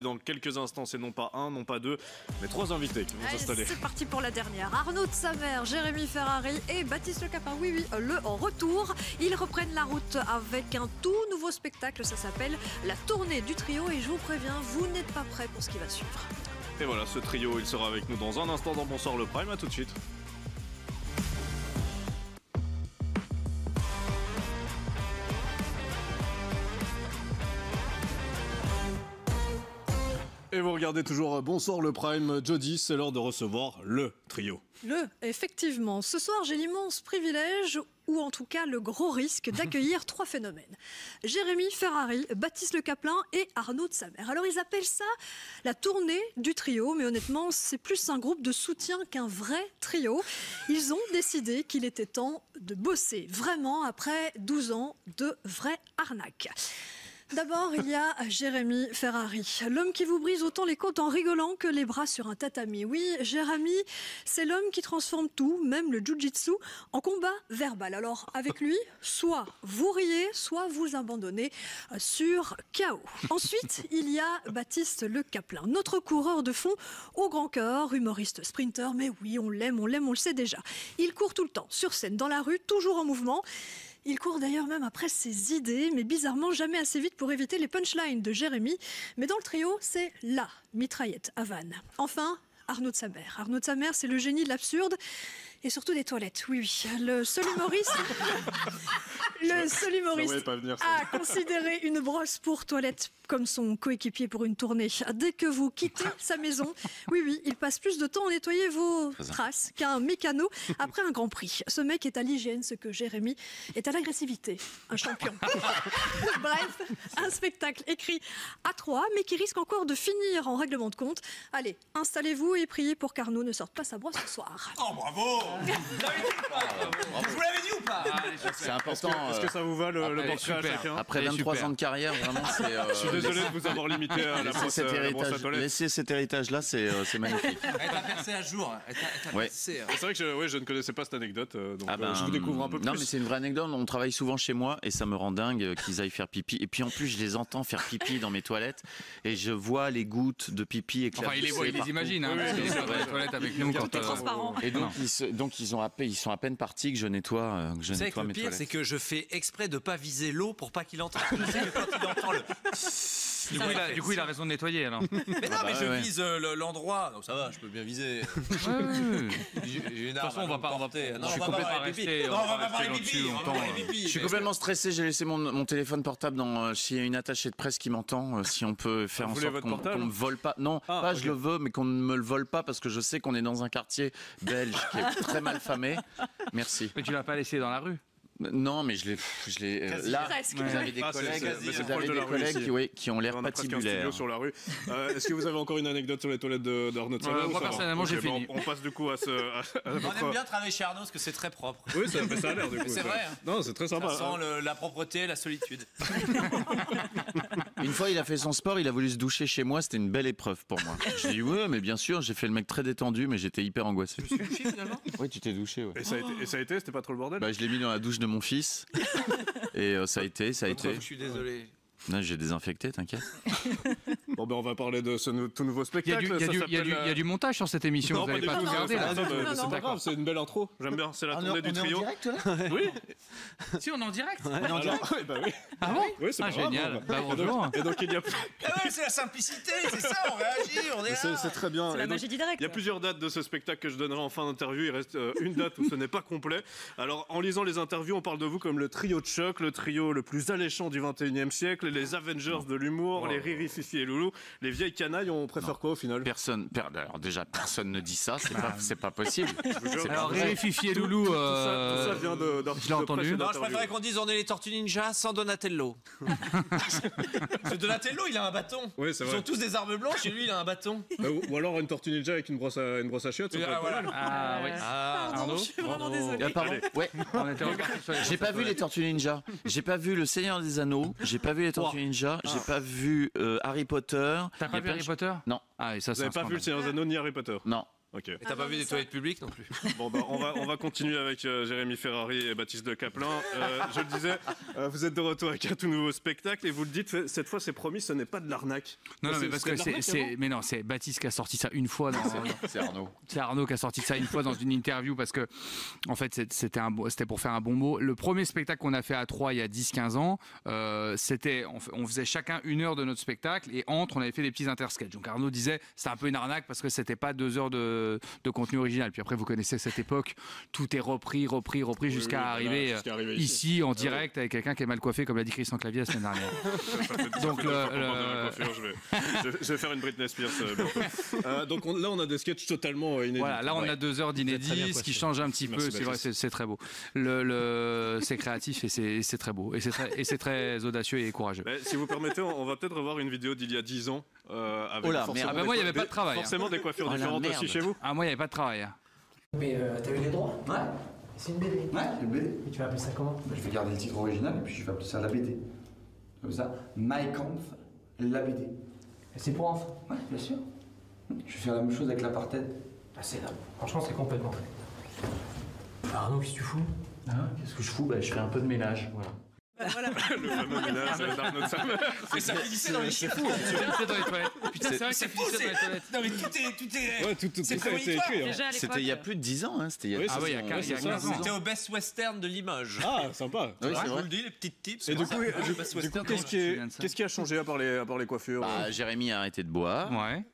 Dans quelques instants, c'est non pas un, non pas deux, mais trois invités qui vont s'installer. C'est parti pour la dernière. Arnaud de Samer, Jérémy Ferrari et Baptiste Le Capin. Oui, le retour. Ils reprennent la route avec un tout nouveau spectacle. Ça s'appelle La Tournée du Trio. Et je vous préviens, vous n'êtes pas prêts pour ce qui va suivre. Et voilà, ce trio, il sera avec nous dans un instant dans Bonsoir le Prime. À tout de suite. Et vous regardez toujours Bonsoir le Prime. Jody, c'est l'heure de recevoir le trio. Effectivement. Ce soir, j'ai l'immense privilège, ou en tout cas le gros risque, d'accueillir trois phénomènes. Jérémy Ferrari, Baptiste Le Capin et Arnaud de Samer. Alors ils appellent ça la tournée du trio, mais honnêtement, c'est plus un groupe de soutien qu'un vrai trio. Ils ont décidé qu'il était temps de bosser vraiment après 12 ans de vraie arnaque. D'abord, il y a Jérémy Ferrari, l'homme qui vous brise autant les côtes en rigolant que les bras sur un tatami. Oui, Jérémy, c'est l'homme qui transforme tout, même le jiu-jitsu, en combat verbal. Alors, avec lui, soit vous riez, soit vous abandonnez sur KO. Ensuite, il y a Baptiste Le Capin, notre coureur de fond au grand cœur, humoriste sprinter, mais oui, on l'aime, on le sait déjà. Il court tout le temps, sur scène, dans la rue, toujours en mouvement. Il court d'ailleurs même après ses idées, mais bizarrement jamais assez vite pour éviter les punchlines de Jérémy. Mais dans le trio, c'est la mitraillette à vanne. Enfin, Arnaud de Samer. Arnaud de Samer, c'est le génie de l'absurde et surtout des toilettes. Oui, le seul humoriste a considéré une brosse pour toilette comme son coéquipier pour une tournée. Dès que vous quittez sa maison, oui, il passe plus de temps à nettoyer vos traces qu'un mécano après un Grand Prix. Ce mec est à l'hygiène, ce que Jérémy est à l'agressivité. Un champion. Bref, un spectacle écrit à trois, mais qui risque encore de finir en règlement de compte. Allez, installez-vous et priez pour qu'Arnaud ne sorte pas sa brosse ce soir. Oh, bravo! Vous l'avez dit ou pas? Je vous l'avais dit ou pas? C'est important. Est-ce que ça vous va le portrait à chacun? Après 23 ans de carrière, vraiment, c'est... Je suis désolé de vous avoir limité à la brosse à toilette. Laissez cet héritage-là, c'est magnifique. Elle t'a percé à jour. C'est vrai que je ne connaissais pas cette anecdote, donc je vous découvre un peu plus. Non, mais c'est une vraie anecdote. On travaille souvent chez moi et ça me rend dingue qu'ils aillent faire pipi. Et puis en plus, je les entends faire pipi dans mes toilettes et je vois les gouttes de pipi éclater. Enfin, il les imagine, hein. Ils sont dans les toilettes avec nous. Tout est transparent. Et donc ils sont à peine partis que je nettoie mes toilettes. Le pire, c'est que je fais exprès de pas viser l'eau pour pas qu'il entende. Je sais que quand il entend le... Du coup, il a raison de nettoyer, alors. Mais non, mais je vise l'endroit. Donc ça va, je peux bien viser. De toute façon, on va pas rester. Non, on va pas rester pipi. Je suis complètement stressé. J'ai laissé mon téléphone portable s'il y a une attachée de presse qui m'entend. Si on peut faire en sorte qu'on ne me vole pas. Non, pas je le veux, mais qu'on ne me le vole pas parce que je sais qu'on est dans un quartier belge qui est très mal famé. Merci. Mais tu l'as pas laissé dans la rue? Non, mais je l'ai là. Vous avez des collègues qui ont l'air patibulaires. Sur la rue. Est-ce que vous avez encore une anecdote sur les toilettes d'Arnaud de Samer? Moi personnellement, j'ai fini. On passe du coup à ce. On aime bien travailler chez Arnaud parce que c'est très propre. Oui, ça a l'air du coup. C'est vrai. Non, c'est très sympa. Ça sent la propreté, la solitude. Une fois, il a fait son sport, il a voulu se doucher chez moi. C'était une belle épreuve pour moi. J'ai dit ouais, mais bien sûr, j'ai fait le mec très détendu, mais j'étais hyper angoissé. Tu me suis douché finalement? Oui, tu t'es douché. Ouais. Et ça a été, c'était pas trop le bordel? Je l'ai mis dans la douche de mon fils et ça a été. Je suis désolé. Non, j'ai désinfecté, t'inquiète. Bon, on va parler de ce tout nouveau spectacle. Il y a du montage sur cette émission. Non, vous n'avez pas pas tout regardé là. C'est pas grave, c'est une belle intro. J'aime bien, c'est la tournée du trio. On est en direct là? Oui. Si, on est en direct. Oui. Ah bon? Oui, c'est génial. Bonjour. Et donc il y a. C'est la simplicité, c'est ça, on réagit, on est là. C'est très bien. C'est la magie du direct. Il y a plusieurs dates de ce spectacle que je donnerai en fin d'interview. Il reste une date où ce n'est pas complet. Alors, en lisant les interviews, on parle de vous comme le trio de choc, le trio le plus alléchant du 21e siècle, les Avengers de l'humour, les Riri, Fifi et Loulou, les vieilles canailles. On préfère quoi au final? Alors déjà, personne ne dit ça. C'est pas possible. Alors Riri, Fifi et Loulou, tout ça vient je l'ai entendu. Non, je préférais qu'on dise on est les Tortues Ninja sans Donatello. Parce que Donatello, il a un bâton. Oui, c'est vrai. Ils ont tous des armes blanches et lui, il a un bâton. Ou alors une tortue ninja avec une brosse à chiottes. Ah oui. Pardon, je suis vraiment désolée. Pardon. Ouais. J'ai pas vu les Tortues Ninja. J'ai pas vu le Seigneur des Anneaux. J'ai pas vu les Tortues Ninja. J'ai pas vu Harry Potter. T'as pas vu Harry Potter? Non. Ah, et ça, Vous n'avez pas vu le Seigneur des Anneaux ni Harry Potter? Non. Ok. Et t'as pas vu des toilettes publiques non plus? Bon, bah, on va continuer avec Jérémy Ferrari et Baptiste Le Caplin. Je le disais, vous êtes de retour avec un tout nouveau spectacle et vous le dites, cette fois c'est promis, ce n'est pas de l'arnaque. Non, mais parce que mais non, c'est Baptiste qui a sorti ça une fois. C'est Arnaud. C'est Arnaud qui a sorti ça une fois dans une interview parce que, en fait, c'était pour faire un bon mot. Le premier spectacle qu'on a fait à 3 il y a 10-15 ans, on faisait chacun 1 heure de notre spectacle et on avait fait des petits intersketchs. Donc Arnaud disait, c'est un peu une arnaque parce que c'était pas 2 heures de contenu original. Puis après, vous connaissez cette époque, tout est repris jusqu'à arriver ici en direct avec quelqu'un qui est mal coiffé, comme l'a dit Christian Clavier la semaine dernière. Donc je vais faire une Britney Spears. Donc là, on a des sketchs totalement inédits. Voilà, là on a 2 heures d'inédit, ce qui change un petit peu. C'est vrai, c'est très beau. C'est créatif et c'est très beau et c'est très audacieux et courageux. Mais, si vous permettez, on va peut-être revoir une vidéo d'il y a 10 ans. Avec moi, il n'y avait pas de travail. Forcément des coiffures différentes aussi chez vous. Ah, moi, il n'y avait pas de travail. Mais t'as eu les droits? Ouais. C'est une BD? Ouais, c'est une BD. Et tu vas appeler ça comment? Je vais garder le titre original et puis je vais appeler ça la BD. Comme ça, My Kampf, la BD. Et c'est pour enfants? Ouais, bien sûr. Je vais faire la même chose avec l'apartheid. Ah, c'est là. Franchement, c'est complètement fait. Arnaud, qu'est-ce que tu fous? Qu'est-ce que je fous? Je fais un peu de ménage. Voilà. Le fameux ménage d'Arnaud de Samer. Mais ça finissait dans les chiffres. Dans les toilettes. Putain, c'est vrai que ça finissait dans les toilettes. Non mais tout est. Ouais, tout ça a été écrit. C'était il y a plus de 10 ans. C'était il y a Ah ouais, il y a 15 ans. C'était au Best Western de Limoges. Ah, sympa. Oui, c'est Je vous vrai. le dis, les petites tips. Et du coup, qu'est-ce qui a changé à part les coiffures? Jérémy a arrêté de boire. Ouais.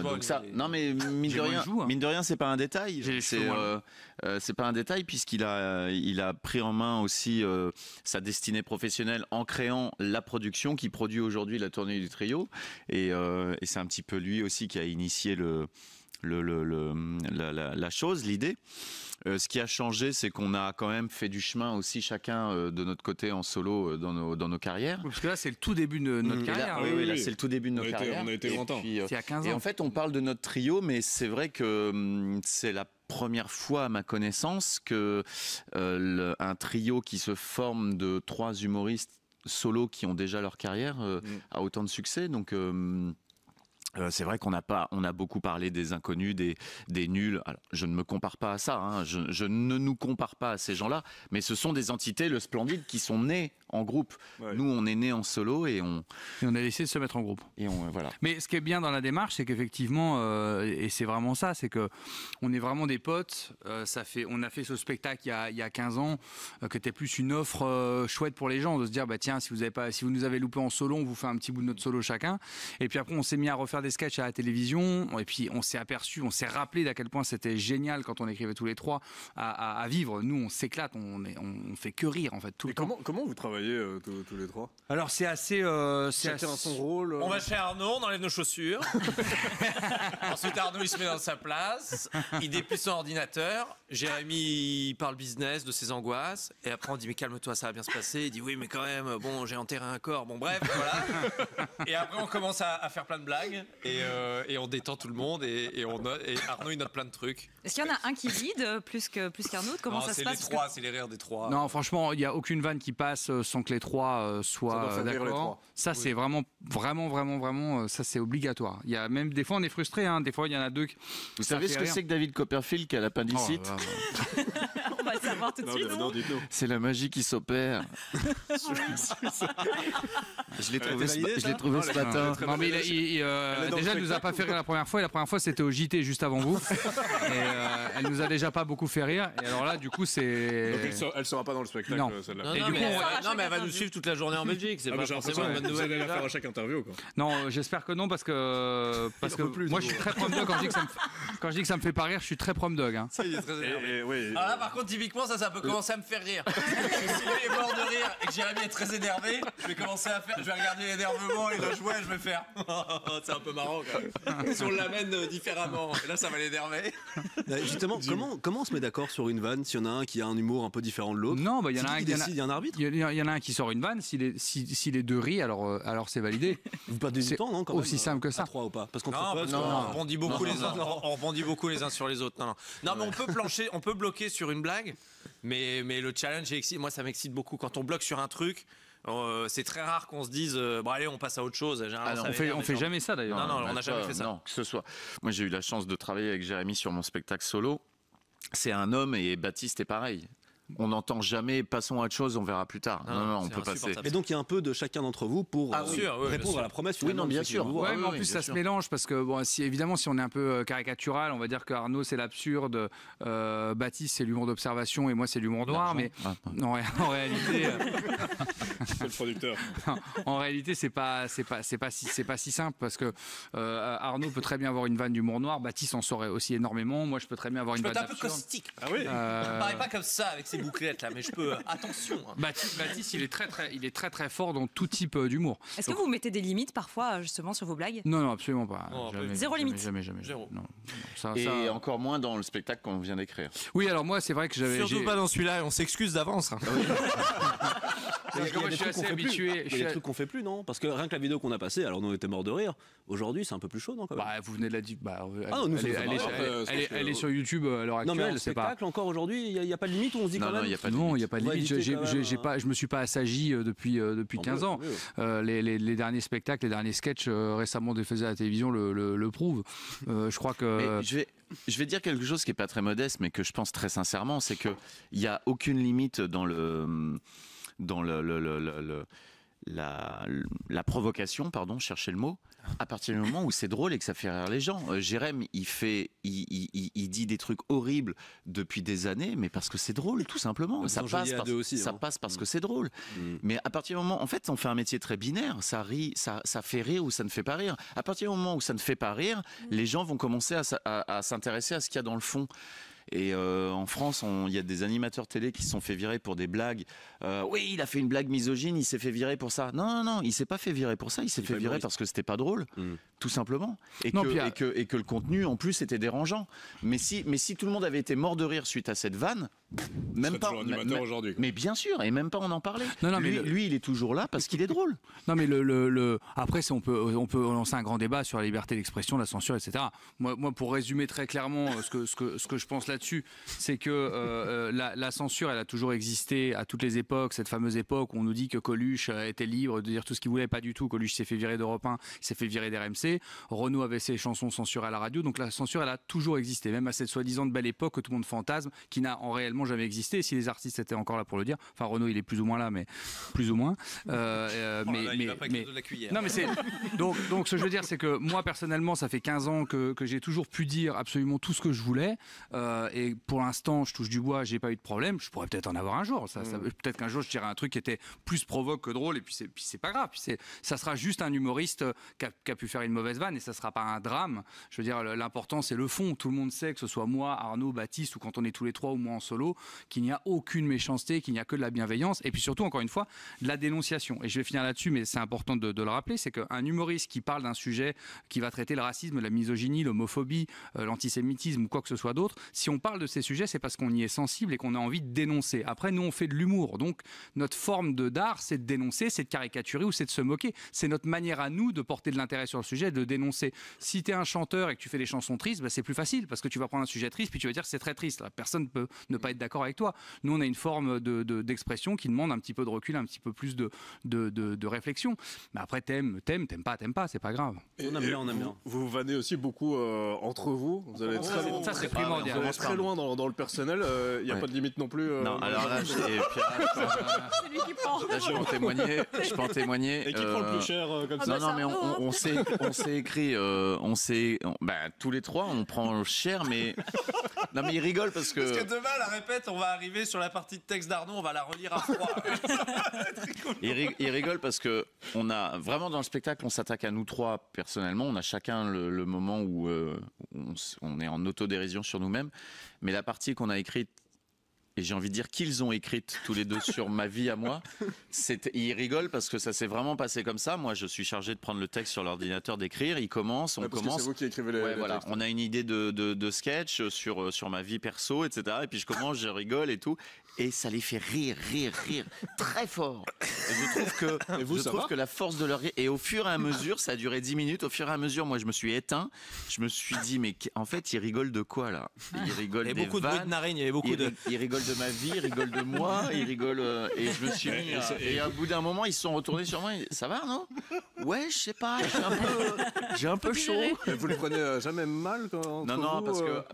Donc ça, non mais mine de rien, c'est pas un détail. C'est pas un détail puisqu'il a pris en main aussi sa destinée professionnelle en créant la production qui produit aujourd'hui la tournée du trio et c'est un petit peu lui aussi qui a initié la chose, l'idée. Ce qui a changé, c'est qu'on a quand même fait du chemin aussi chacun de notre côté en solo dans nos carrières. Parce que là, c'est le tout début de notre carrière. Là, c'est le tout début de nos carrières. On a été longtemps. C'est il y a 15 ans. Et en fait, on parle de notre trio, mais c'est vrai que c'est la première fois à ma connaissance que un trio qui se forme de 3 humoristes solo qui ont déjà leur carrière a autant de succès. Donc c'est vrai qu'on a beaucoup parlé des inconnus, des nuls. Alors, je ne me compare pas à ça, hein. Je ne nous compare pas à ces gens-là, mais ce sont des entités, le Splendide, qui sont nées en groupe. Ouais. Nous, on est nés en solo et on a essayé de se mettre en groupe. Et voilà. Mais ce qui est bien dans la démarche, c'est qu'effectivement, et c'est vraiment ça, c'est que on est vraiment des potes. On a fait ce spectacle il y a 15 ans, que était plus une offre chouette pour les gens, de se dire bah tiens, si vous nous avez loupé en solo, on vous fait un petit bout de notre solo chacun. Et puis après, on s'est mis à refaire des sketchs à la télévision. Et puis on s'est rappelé d'à quel point c'était génial quand on écrivait tous les 3 à vivre. Nous, on s'éclate, on fait que rire en fait tout le temps. Comment vous travaillez tous les 3? Alors c'est assez. Chacun a son rôle. On va chez Arnaud, on enlève nos chaussures. Ensuite Arnaud il se met dans sa place, il déplie son ordinateur. Jérémy il parle business, de ses angoisses. Et après on dit mais calme-toi, ça va bien se passer. Il dit oui mais quand même, bon j'ai enterré un corps. Bon bref voilà. Et après on commence à faire plein de blagues et on détend tout le monde et Arnaud il note plein de trucs. Est-ce qu'il y en a un qui lead plus qu'un autre? Comment ça se passe? C'est les rires des 3. Non franchement il n'y a aucune vanne qui passe sans que les 3 soient d'accord. Ça c'est vraiment ça c'est obligatoire. Il y a même des fois on est frustré, hein. Des fois il y en a 2. Vous savez ce que c'est que David Copperfield qui a l'appendicite? On va le savoir tout de suite. Non, dites-nous. C'est la magie qui s'opère. Je l'ai trouvé ce matin. Non mais déjà elle nous a pas fait rire la première fois. Et la première fois c'était au JT juste avant vous. Et elle nous a déjà pas beaucoup fait rire. Et alors là du coup c'est. Donc elle sera pas dans le spectacle celle-là. Non mais elle va nous suivre toute la journée en Belgique. C'est pas forcément une bonne nouvelle. Vous allez la faire à chaque interview quoi. Non j'espère que non parce que moi je suis très prom dog quand je dis que ça me fait pas rire, je suis très prom dog. Hein. Ça il est très énervé. Alors là par contre typiquement ça peut commencer à me faire rire. Si lui est mort de rire et que Jérémy est très énervé, je vais regarder l'énervement et le jouet, je vais faire. C'est un peu marrant quand même. Si on l'amène différemment, et là ça va l'énerver. Justement, comment on se met d'accord sur une vanne s'il y en a un qui a un humour un peu différent de l'autre? Non, il y en a un qui décide, il y a un arbitre. Il y en a un qui sort une vanne, si les 2 rient, alors c'est validé. Vous perdez du temps, non? Quand aussi même, simple que ça. À 3 ou pas? Parce qu'on on rebondit beaucoup les uns sur les autres. Non, mais on peut bloquer sur une blague, mais le challenge est excité. Moi, ça m'excite beaucoup quand on bloque sur un truc. C'est très rare qu'on se dise bon allez on passe à autre chose. On fait jamais ça d'ailleurs. Non, on n'a jamais fait ça. Non, que ce soit. Moi j'ai eu la chance de travailler avec Jérémy sur mon spectacle solo. C'est un homme et Baptiste est pareil. On n'entend jamais passons à autre chose, on verra plus tard. Non, on peut passer. Et donc il y a un peu de chacun d'entre vous pour répondre à la promesse. Oui, non, bien sûr. Ouais, mais en plus ça se mélange parce que bon, évidemment si on est un peu caricatural, on va dire que Arnaud c'est l'absurde, Baptiste c'est l'humour d'observation et moi c'est l'humour noir. Mais en réalité, c'est le producteur. En réalité c'est pas si simple parce que Arnaud peut très bien avoir une vanne d'humour noir, Baptiste en saurait aussi énormément. Moi je peux très bien avoir une vanne d'absurde. Je peux être un peu caustique. Ah oui. Je parais pas comme ça avec ces bouclettes là, mais je peux. Attention. Baptiste, il est très fort dans tout type d'humour. Est-ce que vous mettez des limites parfois justement sur vos blagues? Non, absolument pas. Zéro limite. Jamais. Zéro. Non. Et encore moins dans le spectacle qu'on vient d'écrire. Oui, alors moi, c'est vrai que j'avais. Surtout pas dans celui-là. On s'excuse d'avance. Il y a des trucs qu'on fait plus, non? Parce que rien que la vidéo qu'on a passée, alors nous on était morts de rire. Aujourd'hui, c'est un peu plus chaud, non? Vous venez de la dire. Elle est sur YouTube à l'heure actuelle. Non, mais en spectacle encore aujourd'hui, il n'y a pas de limite où on se dit quand même. Non, il n'y a pas de limite. Je me suis pas assagi depuis 15 ans. Les derniers spectacles, les derniers sketchs récemment diffusés à la télévision le prouvent. Je crois que. Je vais dire quelque chose qui est pas très modeste, mais que je pense très sincèrement, c'est que il y a aucune limite dans la provocation, pardon, cherchez le mot, à partir du moment où c'est drôle et que ça fait rire les gens. Jérém, il dit des trucs horribles depuis des années, mais parce que c'est drôle, tout simplement. Ça passe parce que c'est drôle. Mais à partir du moment, en fait, on fait un métier très binaire. Ça fait rire ou ça ne fait pas rire. À partir du moment où ça ne fait pas rire, les gens vont commencer à s'intéresser à ce qu'il y a dans le fond. Et en France, il y a des animateurs télé qui se sont fait virer pour des blagues. Oui, il a fait une blague misogyne, il s'est fait virer pour ça. Non, il s'est pas fait virer pour ça. Il s'est fait virer parce que c'était pas drôle, tout simplement. Et que le contenu, en plus, était dérangeant. Mais si tout le monde avait été mort de rire suite à cette vanne, même pas. Aujourd'hui. Mais bien sûr, et même pas on en parlait. Lui, il est toujours là parce qu'il est drôle. Non, mais après, on peut lancer un grand débat sur la liberté d'expression, la censure, etc. Moi, pour résumer très clairement ce que je pense là-dessus, c'est que la censure, elle a toujours existé à toutes les époques. Cette fameuse époque où on nous dit que Coluche était libre de dire tout ce qu'il voulait, pas du tout. Coluche s'est fait virer d'Europe 1, il s'est fait virer d'RMC. Renaud avait ses chansons censurées à la radio. Donc la censure, elle a toujours existé, même à cette soi-disant de belle époque que tout le monde fantasme, qui n'a en réellement jamais existé. Si les artistes étaient encore là pour le dire, enfin Renaud, il est plus ou moins là, mais plus ou moins. Il va pas de la cuillère. Non, mais c'est donc ce que je veux dire, c'est que moi personnellement, ça fait 15 ans que j'ai toujours pu dire absolument tout ce que je voulais. Et pour l'instant, je touche du bois, j'ai pas eu de problème. Je pourrais peut-être en avoir un jour. Peut-être qu'un jour, je dirais un truc qui était plus provoque que drôle, et puis c'est pas grave. Ça sera juste un humoriste qui a pu faire une mauvaise vanne, et ça sera pas un drame. Je veux dire, l'important, c'est le fond. Tout le monde sait, que ce soit moi, Arnaud, Baptiste, ou quand on est tous les trois, ou moi en solo, qu'il n'y a aucune méchanceté, qu'il n'y a que de la bienveillance, et puis surtout, encore une fois, de la dénonciation. Et je vais finir là-dessus, mais c'est important de le rappeler, c'est qu'un humoriste qui parle d'un sujet qui va traiter le racisme, la misogynie, l'homophobie, l'antisémitisme ou quoi que ce soit d'autre, si on parle de ces sujets, c'est parce qu'on y est sensible et qu'on a envie de dénoncer. Après, nous, on fait de l'humour. Donc, notre forme d'art, c'est de dénoncer, c'est de caricaturer ou c'est de se moquer. C'est notre manière à nous de porter de l'intérêt sur le sujet, de dénoncer. Si tu es un chanteur et que tu fais des chansons tristes, c'est plus facile parce que tu vas prendre un sujet triste puis tu vas dire que c'est très triste. Là, personne ne peut ne pas être d'accord avec toi. Nous, on a une forme d'expression qui demande un petit peu de recul, un petit peu plus de réflexion. Mais après, t'aimes pas, c'est pas grave. On aime bien. Vous vannez aussi beaucoup entre vous. Vous allez ça, c'est primordial. Vous allez très loin dans le personnel. Il n'y a pas de limite non plus. Non, alors là, c'est lui qui prend. Là, je peux en témoigner. Et qui prend le plus cher comme ça? Non, mais on s'est écrit, tous les trois, on prend cher, mais non, mais il rigole parce que demain, la répète, on va arriver sur la partie de texte d'Arnaud, on va la relire à froid. Il rigole parce que on a vraiment dans le spectacle, on s'attaque à nous trois personnellement. On a chacun le moment où on est en autodérision sur nous-mêmes, mais la partie qu'on a écrite, et j'ai envie de dire qu'ils ont écrite tous les deux sur ma vie à moi, il rigole parce que ça s'est vraiment passé comme ça. Moi, je suis chargé de prendre le texte sur l'ordinateur, d'écrire. Il commence, on commence. C'est vous qui écrivez les textes. On a une idée de sketch sur ma vie perso, etc. Et puis je commence, je rigole et tout. Et ça les fait rire très fort. Et je trouve que la force de leur rire, et au fur et à mesure, ça a duré 10 minutes, au fur et à mesure, moi je me suis éteint, je me suis dit, mais en fait, ils rigolent de quoi là? Ils rigolent des vannes. Il y avait beaucoup de bruit de narine, il y avait beaucoup de... Ils rigolent de ma vie, ils rigolent de moi, ils rigolent. Et je me suis mis. Et à bout d'un moment, ils se sont retournés sur moi. Ça va, Arnaud? Ouais, je sais pas, j'ai un peu chaud. Et vous le prenez jamais mal quand Non,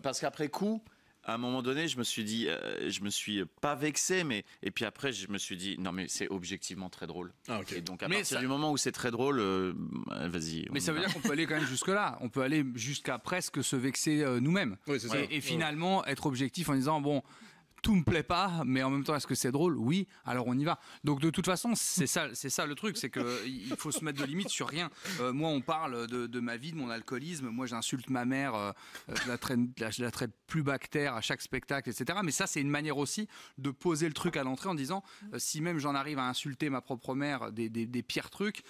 parce qu'après coup. À un moment donné, je me suis dit, je me suis pas vexé, mais et puis après, je me suis dit, non mais c'est objectivement très drôle. Et donc à partir du moment où c'est très drôle, vas-y. Mais ça veut dire qu'on peut aller quand même jusque là. On peut aller jusqu'à presque se vexer nous-mêmes. Oui, c'est ça. Et finalement être objectif en disant bon. Tout me plaît pas, mais en même temps, est-ce que c'est drôle? Oui, alors on y va. Donc de toute façon, c'est ça le truc, c'est qu'il faut se mettre de limites sur rien. Moi, on parle de ma vie, de mon alcoolisme. Moi, j'insulte ma mère, je la traite plus bactère à chaque spectacle, etc. Mais ça, c'est une manière aussi de poser le truc à l'entrée en disant, si même j'en arrive à insulter ma propre mère des pires trucs,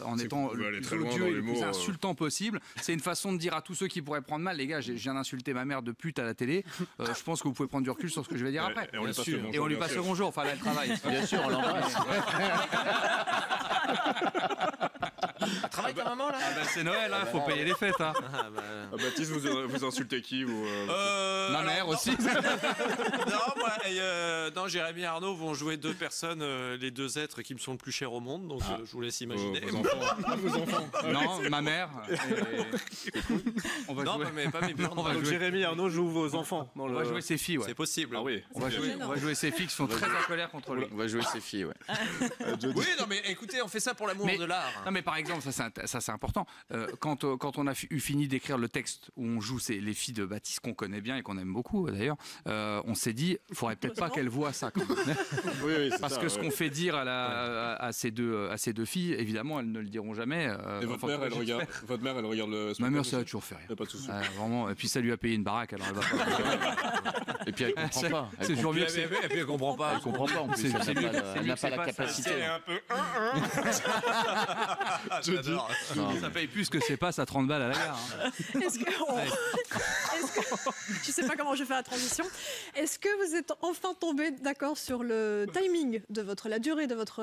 en étant le plus odieux et le plus insultant possible, c'est une façon de dire à tous ceux qui pourraient prendre mal, les gars, je viens d'insulter ma mère de pute à la télé. Je pense que vous pouvez prendre du recul sur ce que je vais dire après. Et on lui passe le bonjour, enfin là, elle travaille. Bien sûr, on l'embrasse. Elle travaille ta maman là? C'est Noël, faut payer les fêtes. Baptiste, vous insultez qui Ma mère aussi. Non, Jérémy et Arnaud vont jouer deux personnes, les deux êtres qui me sont le plus chers au monde, donc je vous laisse imaginer. Vos enfants. Non, ma mère. On va jouer. Mais pas mes burnes. Donc Jérémy et Arnaud jouent vos enfants. On va jouer ses filles, ouais. C'est possible. Ah oui. On va jouer ses filles qui sont très en colère contre lui. On va jouer ses filles, ouais. Oui, non, mais écoutez, on fait ça pour l'amour de l'art. Non, mais par exemple, ça c'est important. Quand on a eu fini d'écrire le texte où on joue les filles de Baptiste qu'on connaît bien et qu'on aime beaucoup d'ailleurs, on s'est dit, il faudrait peut-être pas qu'elles voient ça. Quand même. Parce que ce qu'on fait dire à ces deux filles, évidemment, elles ne le diront jamais. Et votre mère, elle regarde le. Ma mère, ça a toujours fait rire. Pas de souci. Vraiment. Et puis ça lui a payé une baraque, alors elle va pas. Et puis elle comprend pas. C'est toujours mieux. Et puis elle comprend pas. Elle comprend pas. En plus, elle n'a pas la capacité. Elle est un peu. J'adore. Ça paye plus que c'est pas à 30 balles à la gare. Est-ce que je sais pas comment je fais la transition. Est-ce que vous êtes enfin tombé d'accord sur le timing de la durée de votre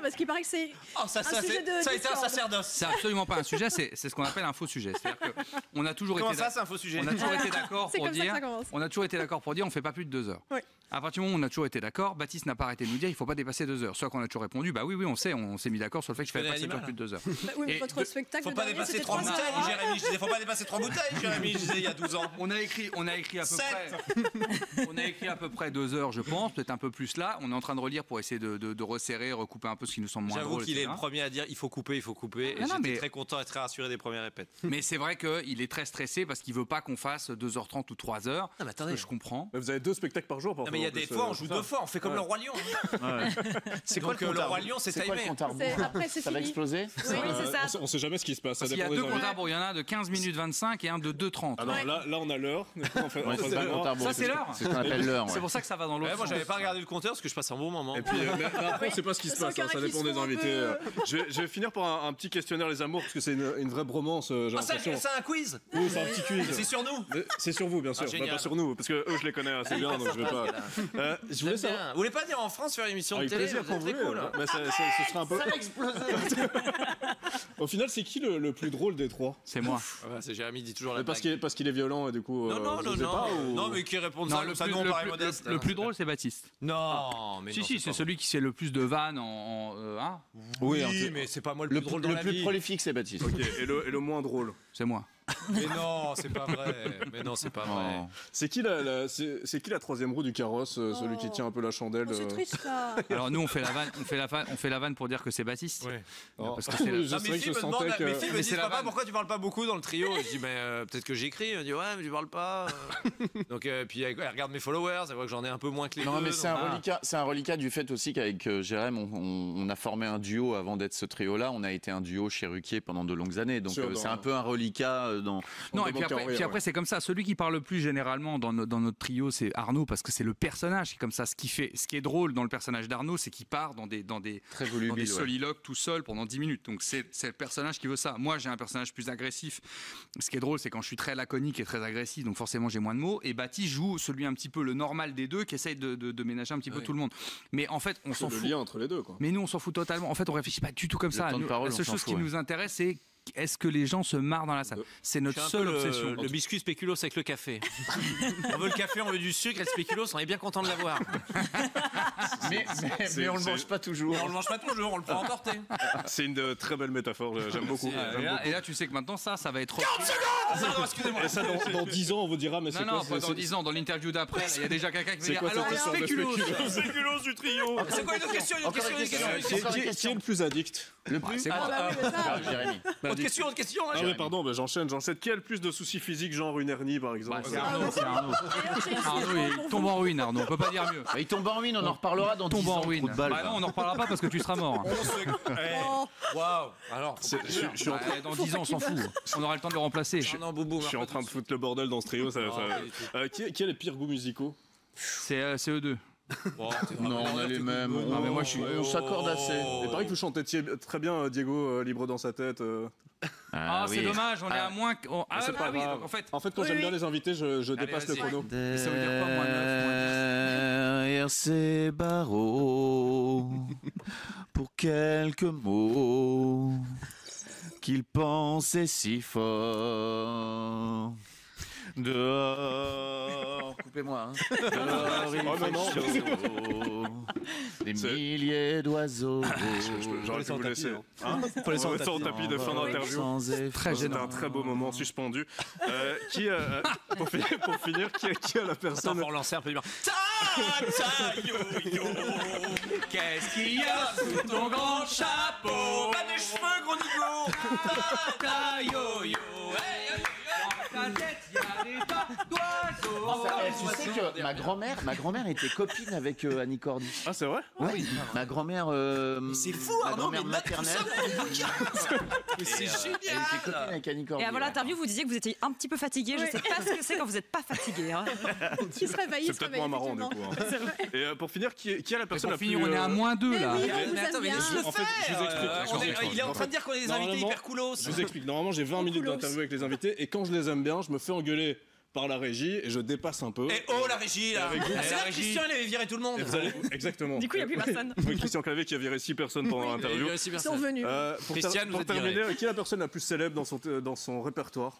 parce qu'il paraît que c'est un sujet de ça a été un sacerdoce. C'est absolument pas un sujet, c'est ce qu'on appelle un faux sujet. C'est-à-dire qu'on a toujours Comment ça, c'est un faux sujet? On a toujours été d'accord pour dire. On a toujours été d'accord pour dire on fait pas plus de 2 heures. Oui. À partir du moment où on a toujours été d'accord, Baptiste n'a pas arrêté de nous dire il faut pas dépasser 2 heures. Soit qu'on a toujours répondu bah oui on s'est mis d'accord sur le fait que je fais pas plus de 2 heures. Oui, mais votre spectacle. Faut pas dépasser 3 bouteilles, Jérémy. Je disais faut pas dépasser 3 bouteilles, Jérémy. Je disais il y a 12 ans. On a écrit à peu près 2 heures, je pense, peut-être un peu plus là. On est en train de relire pour essayer de resserrer, recouper un peu ce qui nous semble moins drôle. J'avoue qu'il est le premier à dire il faut couper. Et j'étais très content et très rassuré des premières répètes. Mais c'est vrai qu'il est très stressé parce qu'il veut pas qu'on fasse 2h30 ou 3h. Non, mais attendez. Je comprends. Mais vous avez 2 spectacles par jour, parfois. Mais il y a des fois, on joue 2 fois. On fait comme le Roi Lion. C'est quoi le Roi Lion? C'est timé. Après, c'est Ça va fini. exploser? Oui, c'est ça. On sait jamais ce qui se passe. Il y a 2 comptes à rebours. Il y en a un de 15 minutes 25 et un de 2h30. Alors là, on a l'heure. Ça, c'est l'heure. C'est ce qu'on appelle l'heure. C'est pour ça que ça va dans l'autre. Moi, j'avais pas regardé le compteur parce que je passe un bon moment. Et puis, après, on sait pas ce qui se passe. Ça dépend des invités. Je vais finir par un petit questionnaire les amours parce que c'est une vraie bromance. J'ai l'impression. C'est un quiz? Oui, c'est un petit quiz. C'est sur nous? C'est sur vous, bien sûr. Pas sur nous, parce que eux, je les connais assez bien, donc je vais pas. Je voulais savoir. Vous voulez pas venir en France faire une émission de télé? Avec plaisir, quand vous voulez. Ce sera un peu. Ça va exploser. Au final, c'est qui le plus drôle des trois? C'est moi. C'est Jérémy, dit toujours la Parce qu'il est violent et du coup. Non, mais qui répond ça non, pareil modeste. Le plus drôle, c'est Baptiste. Non, mais si, c'est celui qui sait le plus de vannes Oui, mais c'est pas moi le plus drôle dans la vie. Le plus prolifique, c'est Baptiste. Ok, et le moins drôle? C'est moi. Mais non, c'est pas vrai. C'est qui la troisième roue du carrosse, celui qui tient un peu la chandelle? C'est triste ça. Alors nous on fait la vanne pour dire que c'est Baptiste. Oui. Parce que c'est mes filles me disent papa pourquoi tu parles pas beaucoup dans le trio? Je dis peut-être que j'écris. Elle me dit ouais mais tu parles pas. Donc puis elle regarde mes followers, elle voit que j'en ai un peu moins que les deux. Non mais c'est un reliquat du fait aussi qu'avec Jérém on a formé un duo avant d'être ce trio là. On a été un duo chez Ruquier pendant de longues années. Donc c'est un peu un reliquat. Non, et puis après c'est comme ça. Celui qui parle le plus généralement dans notre trio, c'est Arnaud, parce que c'est le personnage qui est comme ça. Ce qui est drôle dans le personnage d'Arnaud, c'est qu'il part dans des soliloques tout seul pendant 10 minutes. Donc c'est le personnage qui veut ça. Moi, j'ai un personnage plus agressif. Ce qui est drôle, c'est quand je suis très laconique et très agressif, donc forcément j'ai moins de mots. Et Baptiste joue celui un petit peu le normal des deux, qui essaye de ménager un petit peu tout le monde. Mais en fait, on s'en fout. Le lien entre les deux, quoi. Mais nous, on s'en fout totalement. En fait, on réfléchit pas du tout comme ça. La seule chose qui nous intéresse, c'est est-ce que les gens se marrent dans la salle? C'est notre seule obsession. Le biscuit spéculoos avec le café. On veut le café, on veut du sucre, et le spéculoos, on est bien content de l'avoir. Mais on le mange pas toujours. On le mange pas toujours, on le prend emporter. C'est une très belle métaphore, j'aime beaucoup. Et là, tu sais que maintenant, ça va être... 40 secondes. Excusez-moi. Et ça, dans 10 ans, on vous dira, mais c'est Non, quoi pas dans 10 ans, dans l'interview d'après, il y a déjà quelqu'un qui va c'est dire quoi alors, cette histoire de spéculoos. spéculoos du trio? C'est quoi une autre question? Qui est le plus addict? Le plus. C'est moi. Jérémy. Autre question. Ah oui, pardon, j'enchaîne. Qui a le plus de soucis physiques, genre une hernie par exemple? C'est Arnaud. Arnaud, il tombe en ruine, Arnaud. On peut pas dire mieux. Il tombe en ruine, on en reparlera dans 10 ans. Tombe en ruine. Bah non, on n'en reparlera pas parce que tu seras mort. Waouh. Alors, Je suis en train Dans 10 ans, on s'en fout. On aura le temps de le remplacer. Je suis en train de foutre le bordel dans ce trio. Qui a les pires goûts musicaux? C'est eux deux. Non, on a les mêmes. Non, mais moi, On s'accorde assez. Il paraît que vous chantez très bien Diego, libre dans sa tête. Ah, c'est dommage, on est à moins. C'est pas grave. En fait, quand j'aime bien les invités, je dépasse le chrono. Ça veut dire quoi, moins 9, Derrière ces barreaux, pour quelques mots qu'il pensait si fort. Dehors, coupez-moi. Dehors, il fait chaud. Des milliers d'oiseaux. J'aurais pu vous laisser. Faut laisser en tapis de fin d'interview. Très C'était gênant. un très beau moment suspendu. Pour finir, qui a la personne? Attends, faut relancer un peu du bien. Yo-yo, qu'est-ce qu'il y a sous ton grand chapeau? Pas des cheveux, gros Nico. Yo-yo, Ta tête, il y a des tas d'oiseaux. Tu sais que ma grand-mère était copine avec Annie Cordy. Ah, c'est vrai? Oui. Ma grand-mère. C'est fou, ma Arnaud, grand-mère mais maternelle. c'est Elle était copine avec Annie Cordy. Et avant l'interview, vous disiez que vous étiez un petit peu fatigué. Je sais pas ce que c'est quand vous n'êtes pas fatigué. Hein. Il se réveille. C'est peut-être moins marrant du coup. Et pour finir, qui a la personne la plus... on est à moins 2 là. Mais attends, mais laisse-le En fait, je vous explique. Il est en train de dire qu'on est des invités hyper coolos. Je vous explique. Normalement, j'ai 20 minutes d'interview avec les invités et quand je les aime bien, je me fais engueuler par la régie et je dépasse un peu. Et la régie là. C'est là que Christian il avait viré tout le monde. Exactement. Du coup, il n'y a plus personne. Oui, Christian Clavier qui a viré 6 personnes pendant l'interview. Ils sont venus. Pour terminer, qui est la personne la plus célèbre dans son répertoire?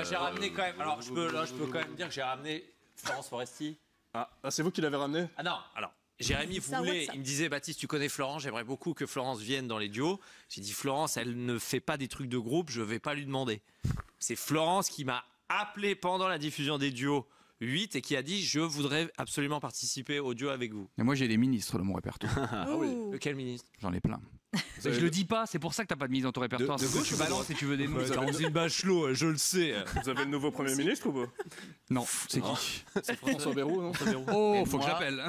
J'ai ramené quand même. Alors je peux quand même dire que j'ai ramené Florence Foresti. Ah, c'est vous qui l'avez ramené? Ah non, alors. Jérémy voulait, il me disait, Baptiste, tu connais Florence, j'aimerais beaucoup que Florence vienne dans les duos. J'ai dit, Florence, elle ne fait pas des trucs de groupe, je ne vais pas lui demander. C'est Florence qui m'a appelé pendant la diffusion des duos 8 et qui a dit, je voudrais absolument participer au duo avec vous. Et moi, j'ai des ministres dans mon répertoire. Ah oui. Quel ministre? J'en ai plein. Je le dis pas, c'est pour ça que t'as pas de mise dans ton répertoire. De gauche, tu balances et tu veux des noms. Roselyne Bachelot, je le sais. Vous avez le nouveau Premier ministre ou pas? Non, c'est qui? C'est François Bayrou, non? Oh, faut que j'appelle.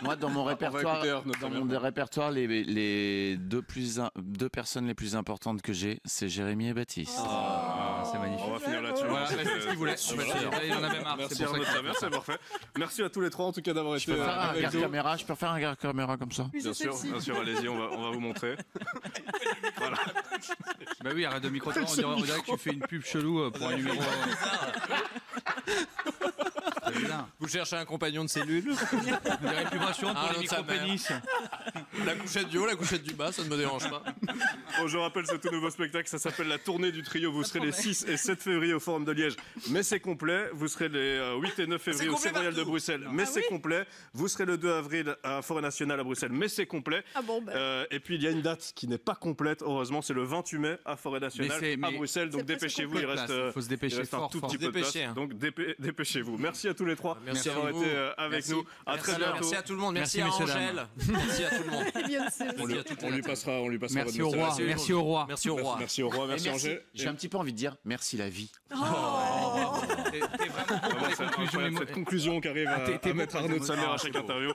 Moi, dans mon répertoire, les deux personnes les plus importantes que j'ai, c'est Jérémy et Baptiste. C'est magnifique. On va finir là-dessus. Voilà, c'est ce qu'il voulait. Il en avait marre. Merci Arnaud de Samer, c'est parfait. Merci à tous les trois en tout cas d'avoir été avec nous. Je peux faire un regard caméra comme ça? Bien sûr, allez-y, on va vous montrer. Voilà. Bah oui, arrête de micro-trottoir, on dirait que tu fais une pub chelou pour un numéro. Vous cherchez un compagnon de cellule? On dirait plus rassurant pour les micro-pénis. La couchette du haut, la couchette du bas, ça ne me dérange pas. Bon, je rappelle ce tout nouveau spectacle, ça s'appelle La Tournée du Trio. Vous serez les 6 et 7 février au Forum de Liège, mais c'est complet. Vous serez les 8 et 9 février au Royal de Bruxelles, mais c'est complet. Vous serez le 2 avril à Forêt Nationale à Bruxelles, mais c'est complet. Et puis il y a une date qui n'est pas complète, heureusement, c'est le 28 mai à Forêt Nationale à Bruxelles. Donc dépêchez-vous, il reste un tout petit peu de place. Donc dépêchez-vous. Merci à tous les trois d'avoir été avec nous. À très bientôt. Merci à tout le monde. Merci à Angèle. Merci à tout le monde. On lui passera. Merci au roi. Merci au roi. Merci au roi. Merci au roi. Merci Angèle. J'ai un petit peu envie de dire merci la vie. Cette conclusion qui arrive à mettre Arnaud de Samer à chaque interview.